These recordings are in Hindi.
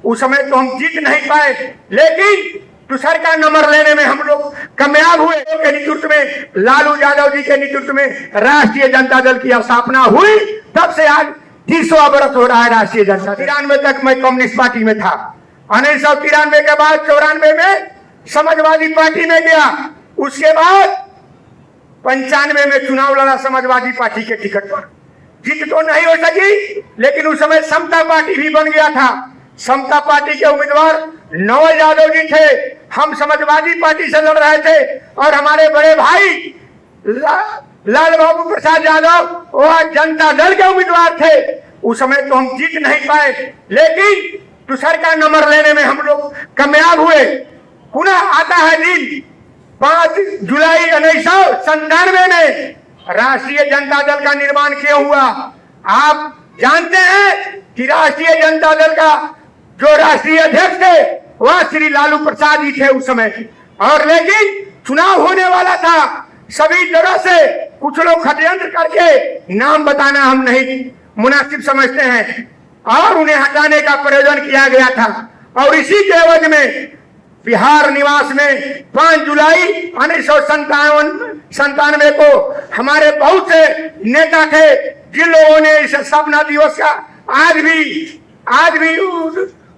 उस समय तो हम जीत नहीं पाए, लेकिन दूसर का नंबर लेने में हम लोग कामयाब हुए। के नेतृत्व में, लालू यादव जी के नेतृत्व में राष्ट्रीय जनता दल की स्थापना हुई। तब से आज 30वां वर्ष हो रहा है राष्ट्रीय जनता। 93 तक मैं कम्युनिस्ट पार्टी में था। 1993 के बाद 94 में समाजवादी पार्टी में गया। उसके बाद 95 में चुनाव लड़ा समाजवादी पार्टी के टिकट पर। जीत तो नहीं हो सकी, लेकिन उस समय समता पार्टी भी बन गया था। समता पार्टी के उम्मीदवार नवल यादव जी थे। हम समाजवादी पार्टी से लड़ रहे थे और हमारे बड़े भाई लाल बाबू प्रसाद यादव वह जनता दल के उम्मीदवार थे। उस समय तो हम जीत नहीं पाए, लेकिन दूसर का नंबर लेने में हम लोग कामयाब हुए। पुनः आता है दिन 5 जुलाई 1997 में राष्ट्रीय जनता दल का निर्माण क्यों हुआ। आप जानते हैं कि राष्ट्रीय जनता दल का जो राष्ट्रीय अध्यक्ष थे वह श्री लालू प्रसाद जी थे उस समय। और लेकिन चुनाव होने वाला था, सभी जगह से कुछ लोग षड्यंत्र करके, नाम बताना हम नहीं मुनासिब समझते हैं, और उन्हें हटाने का प्रयोजन किया गया था। और इसी के एवज में बिहार निवास में 5 जुलाई 1997 को हमारे बहुत से नेता थे जिन लोगों ने इस स्थापना दिवस का आज भी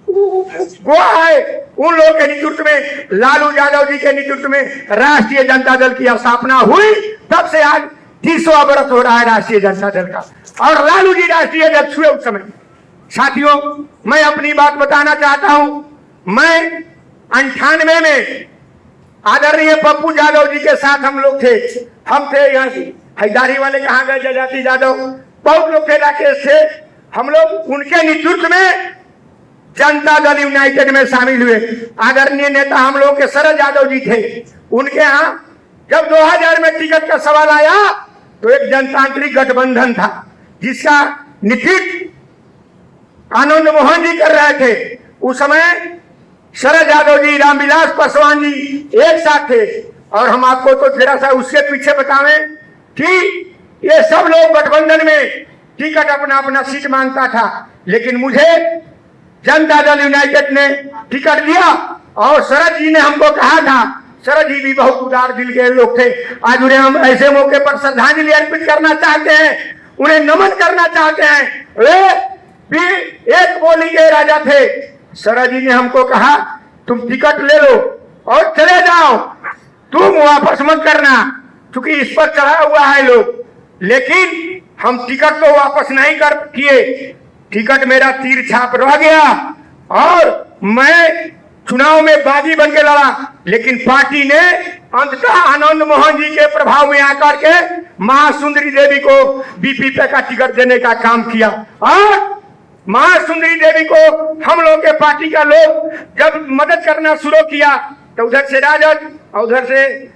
गोवा है। उन लोगों के नेतृत्व में, लालू यादव जी के नेतृत्व में राष्ट्रीय जनता दल की स्थापना हुई। तब से आज 30वां वर्ष हो रहा है राष्ट्रीय जनता दल का, और लालू जी राष्ट्रीय अध्यक्ष हुए उस समय। साथियों, मैं अपनी बात बताना चाहता हूं। मैं 98 में आदरणीय पप्पू यादव जी के साथ हम लोग थे। हम थे यहाँ हैदारी वाले, कहाँ गए जजाति यादव, बहुत लोग थे, राकेश थे। हम लोग उनके नेतृत्व में जनता दल यूनाइटेड में शामिल हुए। आदरणीय नेता हम लोग के शरद यादव जी थे। उनके यहाँ जब 2000 में टिकट का सवाल आया तो एक जनतांत्रिक गठबंधन था जिसका नेतृत्व आनंद मोहन जी कर रहे थे। उस समय शरद यादव जी, रामविलास पासवान जी एक साथ थे। और हम आपको तो जरा सा उसके पीछे बतावें कि ये सब लोग गठबंधन में टिकट अपना अपना सीट मांगता था, लेकिन मुझे जनता दल यूनाइटेड ने टिकट दिया। और शरद जी ने हमको कहा था, शरद जी भी बहुत उदार दिल के लोग थे। आज उन्हें हम ऐसे मौके पर श्रद्धांजलि अर्पित करना चाहते हैं, उन्हें नमन करना चाहते हैं। वे भी एक बोली के राजा थे। शरद जी ने हमको कहा, तुम टिकट ले लो और चले जाओ, तुम वापस मत करना, क्योंकि इस पर चढ़ा हुआ है लोग। लेकिन हम टिकट तो वापस नहीं कर किए। टिकट मेरा तीर छाप रह गया और मैं चुनाव में बागी बन के लड़ा। लेकिन पार्टी ने अंततः आनंद मोहन जी के प्रभाव में आकर के महासुंदरी देवी को बीपीपी का टिकट देने का काम किया। और महासुंदरी देवी को हम लोग के पार्टी का लोग जब मदद करना शुरू किया तो उधर से राजद और उधर से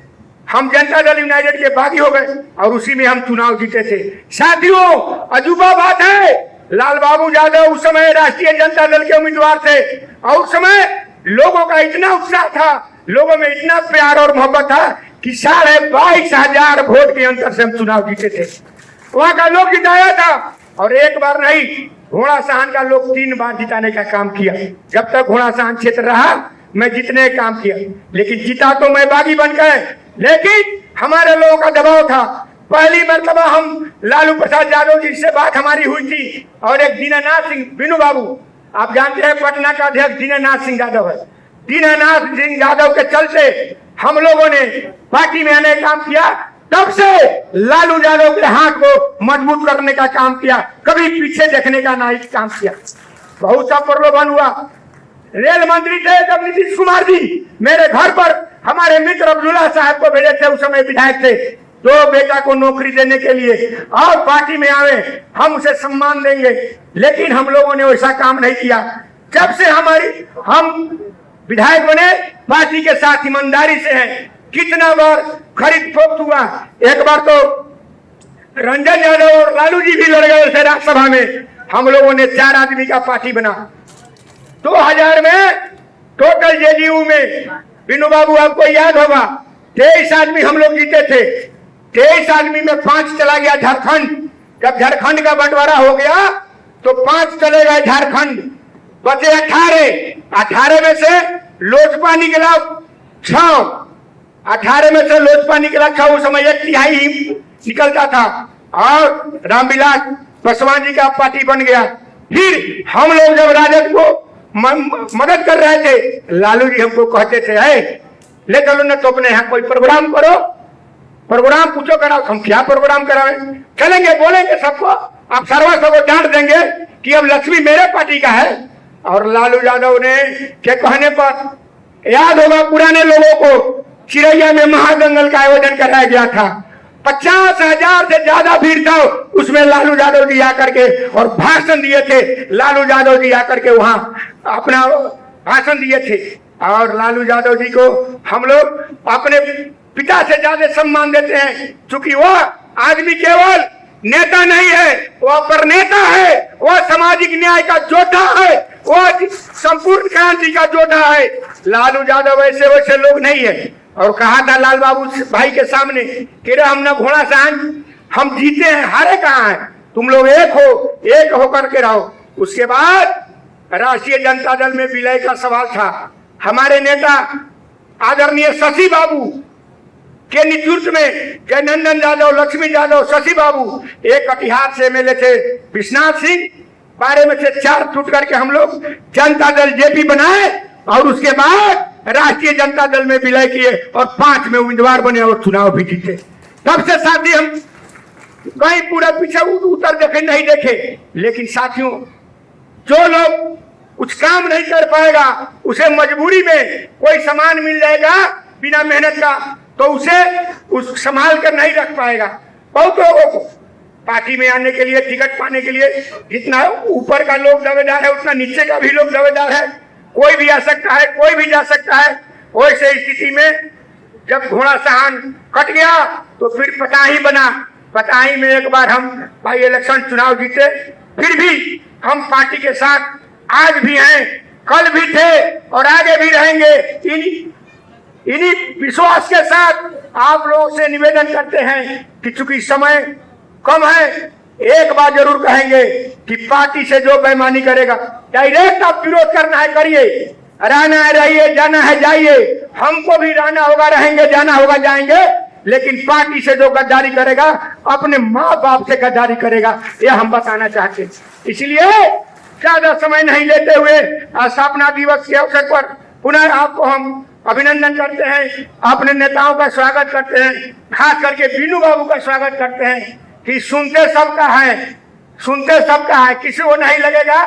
हम जनता दल यूनाइटेड के बागी हो गए और उसी में हम चुनाव जीते थे। साथियों, अजूबा बात है, लाल बाबू यादव उस समय राष्ट्रीय जनता दल के उम्मीदवार थे और उस समय लोगों का इतना उत्साह था, लोगों में इतना प्यार और मोहब्बत था कि 22,500 वोट के अंतर से हम चुनाव जीते थे। वहां का लोग जिताया था और एक बार नहीं, घोड़ा सहन का लोग 3 बार जिताने का काम किया। जब तक घोड़ा सहन क्षेत्र रहा मैं जितने काम किया, लेकिन जीता तो मैं बागी बन गए। लेकिन हमारे लोगों का दबाव था। पहली मरतबा हम लालू प्रसाद यादव जी से बात हमारी हुई थी और एक दीनानाथ सिंह बिनू बाबू, आप जानते हैं पटना का अध्यक्ष दीनानाथ सिंह यादव है। दीनानाथ सिंह यादव के चलते हम लोगों ने पार्टी में आने का काम किया। तब से लालू यादव के हाथ को मजबूत करने का काम किया, कभी पीछे देखने का नहीं काम किया। बहुत सा प्रलोभन हुआ। रेल मंत्री थे जब नीतीश कुमार जी मेरे घर पर हमारे मित्र अब्दुल्ला साहब को भेजे थे, उस समय विधायक थे, तो बेटा को नौकरी देने के लिए और पार्टी में आवे, हम उसे सम्मान देंगे। लेकिन हम लोगों ने वैसा काम नहीं किया। जब से हम विधायक बने पार्टी के साथ ईमानदारी से है। कितना बार खरीद फोक्त हुआ। एक बार तो रंजन यादव और लालू जी भी लड़ गए थे राज्यसभा में। हम लोगों ने 4 आदमी का पार्टी बना। 2000 में टोटल जेडीयू में बिनू बाबू आपको याद होगा 23 आदमी हम लोग जीते थे। 23 आदमी में 5 चला गया झारखंड। जब झारखंड का बंटवारा हो गया तो 5 चले गए झारखंड। बचे 18 में से लोजपा निकला 6, 18 में से लोजपा निकला 6, उस समय 1/3 ही निकलता था और रामविलास पासवान जी का पार्टी बन गया। फिर हम लोग जब राजद को मदद कर रहे थे, लालू जी हमको कहते थे है ले चलो न तो अपने यहाँ कोई प्रोग्राम करो, प्रोग्राम पूछो कराओ। हम क्या प्रोग्राम करावे, चलेंगे बोलेंगे सबको, आप सर्वस्व को डांट देंगे कि अब लक्ष्मी मेरे पार्टी का है। और लालू यादव ने के कहने पर याद होगा पुराने लोगों को, चिरैया में महादंगल का आयोजन कराया गया था, 50,000 से ज्यादा भीड़ था, उसमें लालू यादव जी आकर के और भाषण दिए थे। लालू यादव जी आकर के वहां अपना भाषण दिए थे और लालू यादव जी को हम लोग अपने पिता से ज्यादा सम्मान देते हैं, क्योंकि वो आदमी केवल नेता नहीं है, वह प्रणेता है, वह सामाजिक न्याय का योद्धा है, वह संपूर्ण क्रांति का योद्धा है। लालू यादव ऐसे वैसे लोग नहीं है। और कहा था लाल बाबू भाई के सामने कि रे हम न घोड़ा सहन, हम जीते हैं, हारे कहाँ हैं, तुम लोग एक होकर के रहो। उसके बाद राष्ट्रीय जनता दल में विलय का सवाल था। हमारे नेता आदरणीय शशि बाबू के नेतृत्व में जयनंदन यादव, लक्ष्मी यादव, शशि बाबू, एक कटिहार से एमएलए थे विश्वनाथ सिंह, 12 में से 4 टूट करके हम लोग जनता दल जेपी बनाए और उसके बाद राष्ट्रीय जनता दल में विलय किए और 5 में उम्मीदवार बने और चुनाव भी जीते। तब से साथी हम कहीं पूरा पीछे उतर देखे नहीं देखे। लेकिन साथियों, जो लोग कुछ काम नहीं कर पाएगा उसे मजबूरी में कोई सामान मिल जाएगा बिना मेहनत का, तो उसे उस संभाल कर नहीं रख पाएगा। बहुत लोगों को पार्टी में आने के लिए, टिकट पाने के लिए जितना ऊपर का लोग दावेदार है उतना नीचे का भी लोग दावेदार है। कोई भी आ सकता है, कोई भी जा सकता है। वैसे स्थिति में जब घोड़ा सहन कट गया तो फिर पताही बना। पताही में एक बार हम बाई इलेक्शन चुनाव जीते। फिर भी हम पार्टी के साथ आज भी हैं, कल भी थे और आगे भी रहेंगे। इन्हीं विश्वास के साथ आप लोगों से निवेदन करते हैं कि चूंकि समय कम है, एक बार जरूर कहेंगे कि पार्टी से जो बेईमानी करेगा, डायरेक्ट आप विरोध करना है करिए, रहना है रहिए, जाना है जाइए। हमको भी रहना होगा रहेंगे, जाना होगा जाएंगे, लेकिन पार्टी से जो गद्दारी करेगा अपने माँ बाप से गद्दारी करेगा, यह हम बताना चाहते हैं। इसलिए ज्यादा समय नहीं लेते हुए स्थापना दिवस के अवसर पर पुनः आपको हम अभिनंदन करते हैं, अपने नेताओं का स्वागत करते हैं, खास करके बीनू बाबू का स्वागत करते हैं कि सुनते सबका है, सुनते सबका है, किसी को नहीं लगेगा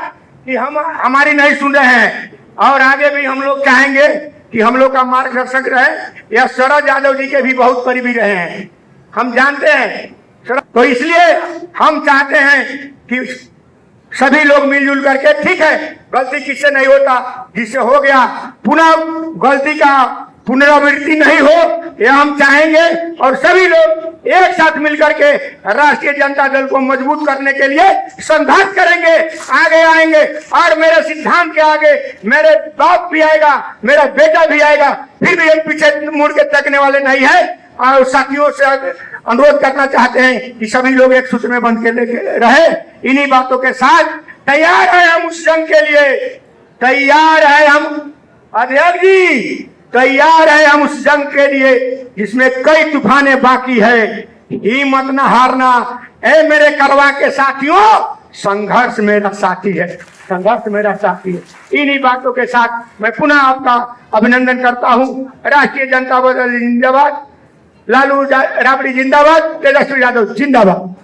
कि हम हमारी नहीं सुन रहे हैं। और आगे भी हम लोग चाहेंगे कि हम लोग का मार्गदर्शक रहे। या शरद यादव जी के भी बहुत करीबी रहे हैं, हम जानते हैं। तो इसलिए हम चाहते हैं कि सभी लोग मिलजुल करके, ठीक है गलती किससे नहीं होता, जिससे हो गया पुनः गलती का पुनरावृत्ति नहीं हो, यह हम चाहेंगे। और सभी लोग एक साथ मिलकर के राष्ट्रीय जनता दल को मजबूत करने के लिए संघर्ष करेंगे, आगे आएंगे। और मेरे सिद्धांत के आगे मेरे बाप भी आएगा, मेरा बेटा भी आएगा, फिर भी हम पीछे मुड़ के तकने वाले नहीं है। और साथियों से अनुरोध करना चाहते हैं कि सभी लोग एक सूत्र में बंध के लेके रहे। इन्हीं बातों के साथ तैयार है हम उस जंग के लिए, तैयार है हम अध्यक्ष जी, तैयार है हम उस जंग के लिए जिसमें कई तूफाने बाकी है। हिम्मत न हारना ए मेरे करवा के साथियों, संघर्ष मेरा साथी है, संघर्ष मेरा साथी है। इन्हीं बातों के साथ मैं पुनः आपका अभिनंदन करता हूँ। राष्ट्रीय जनता दल जिंदाबाद, लालू राबड़ी जिंदाबाद, तेजस्वी यादव जिंदाबाद।